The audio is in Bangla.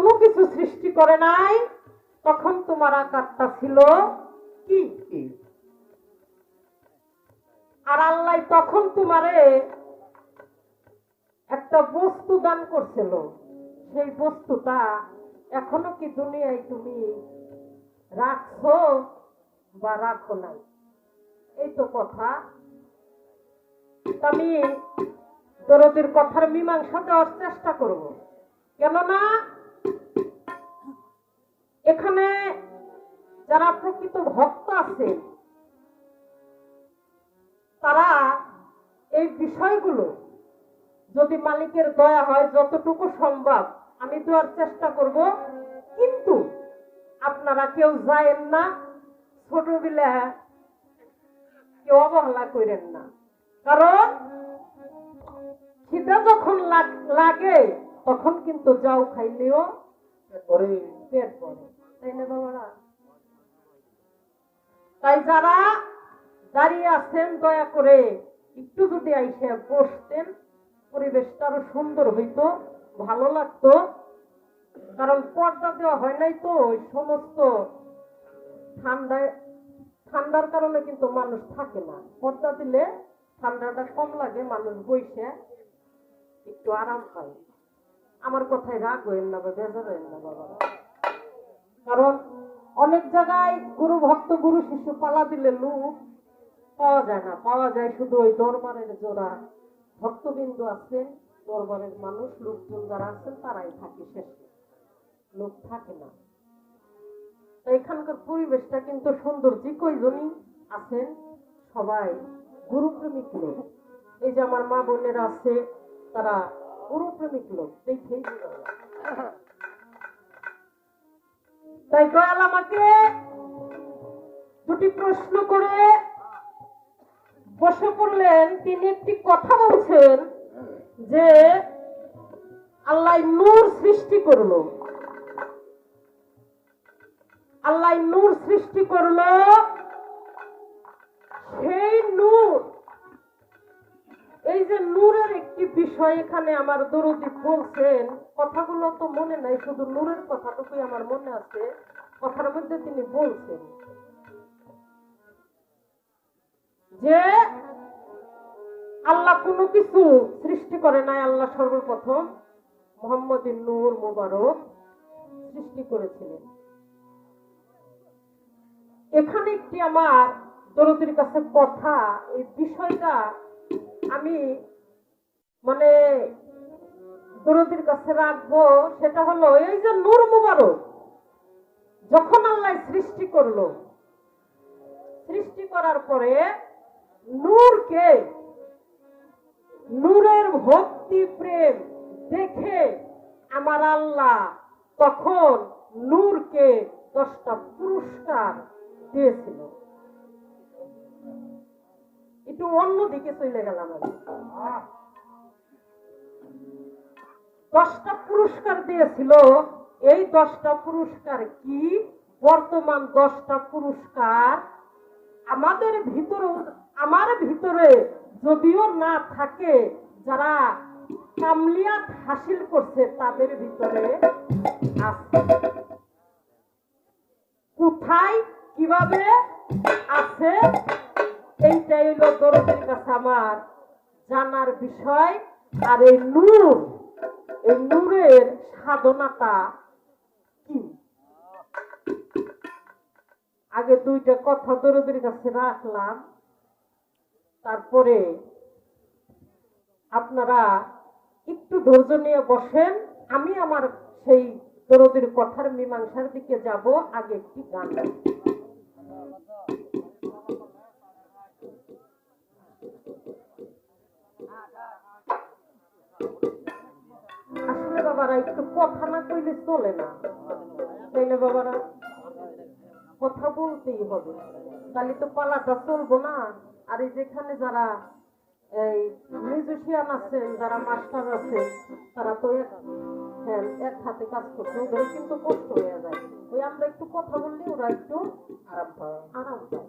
কোনো কিছু সৃষ্টি করে নাই, তখন তোমার আকারটা ছিল কি? আর আল্লাহ তখন তোমারে একটা বস্তু দান করছিল, সেই বস্তুটা এখনো কি দুনিয়ায় তুমি রাখছো বা রাখো নাই? এই তো কথা। আমি দরদের কথার মীমাংসা দেওয়ার চেষ্টা করব, কেননা এখানে যারা প্রকৃত ভক্ত আছে তারা এই বিষয়গুলো যদি মালিকের দয়া হয় যতটুকু সম্ভব আমি দেওয়ার চেষ্টা করব। কিন্তু আপনারা কেউ যায়েন না, ছোটবেলা কেউ অবহেলা করেন না, কারণ খিদা যখন লাগে তখন কিন্তু যাও খাইলেও পেট ভরে, তাই না বাবারা? তাই যারা দাঁড়িয়ে আছেন দয়া করে একটু যদি আইসে বসতেন, পরিবেশটা আরো সুন্দর হইতো, ভালো লাগতো। কারণ পর্দা দেওয়া হয় নাই তো, ওই সমস্ত ঠান্ডার কারণে কিন্তু মানুষ থাকে না। পর্দা দিলে ঠান্ডাটা কম লাগে, মানুষ বইসে একটু আরাম পায়। আমার কথায় রাগ হইেন না বা বেজার হইেন না বাবা, কারণ অনেক জায়গায় গুরু ভক্ত গুরু শিষ্য পালা দিলে লোক পাওয়া যায় না, পাওয়া যায় শুধু ওই দরবারের জোড়া ভক্তবিন্দু আছেন, দরবারের মানুষ লোকজন যারা আছেন তারাই থাকে, শেষে লোক থাকে না। এখানকার পরিবেশটা কিন্তু সুন্দর, যে কয়জনই আছেন সবাই গুরুপ্রেমিক লোক। এই যে আমার মা বোনেরা আছে তারা গুরুপ্রেমিক লোক, দেখেই তাই দয়াল আমাকে দুটি প্রশ্ন করে বসে পড়লেন। তিনি একটি কথা বলছেন যে আল্লাহ নূর সৃষ্টি করলো, আল্লাহ নূর সৃষ্টি করলো, সেই নূর, এই যে নূরের একটি বিষয় এখানে আমার দরদি বলছেন, কথাগুলো তো মনে নাই, শুধু নূরের কথাটুকুই আমার মনে আছে। কথার মধ্যে তিনি বলছেন যে আল্লাহ কোনো কিছু সৃষ্টি করে নাই, আল্লাহ সর্বপ্রথম মুহাম্মদুর নূর মুবারক সৃষ্টি করেছিলেন। এখানে একটি আমার দরদির কাছে কথা, এই বিষয়টা আমি মানে দরদির কাছে রাখবো। সেটা হলো এই যে নূর মুবারক যখন আল্লাহ সৃষ্টি করলো, সৃষ্টি করার পরে নূরকে, নূরের ভক্তি প্রেম দেখে আমার আল্লাহ তখন নূরকে 10টা পুরস্কার দিয়েছিল। একটু অন্যদিকে চলে গেলাম আমি। 10টা পুরস্কার দিয়েছিল। এই 10টা পুরস্কার কি? বর্তমান 10টা পুরস্কার আমাদের ভিতরে, আমার ভিতরে যদিও না থাকে, যারা কামলিয়াত হাসিল করছে তাদের ভিতরে আছে। কোথায় কিভাবে আছে এইটাই হলো দরদের কাছে আমার জানার বিষয়। আর এই নূর, এই নূরের সাধনাটা কি, আগে দুইটা কথা দরদের কাছে রাখলাম, তারপরে আপনারা একটু ধৈর্য নিয়ে বসেন। আমি আমার সেই দরদের কথার মীমাংসার দিকে যাব। আগে একটি গান। আসলে বাবারা একটু কথা না কইলে চলে না, তাই না বাবারা? কথা বলতেই হবে, তাহলে তো পালাটা চলবো না। আর এই যেখানে যারা এই মিউজিশিয়ান আছেন, যারা মাস্টার আছেন, তারা তো এক হাতে কাজ করছে, ওদের কিন্তু কষ্ট হয়ে যায়। ওই আমরা একটু কথা বললে ওরা একটু আরাম পায়।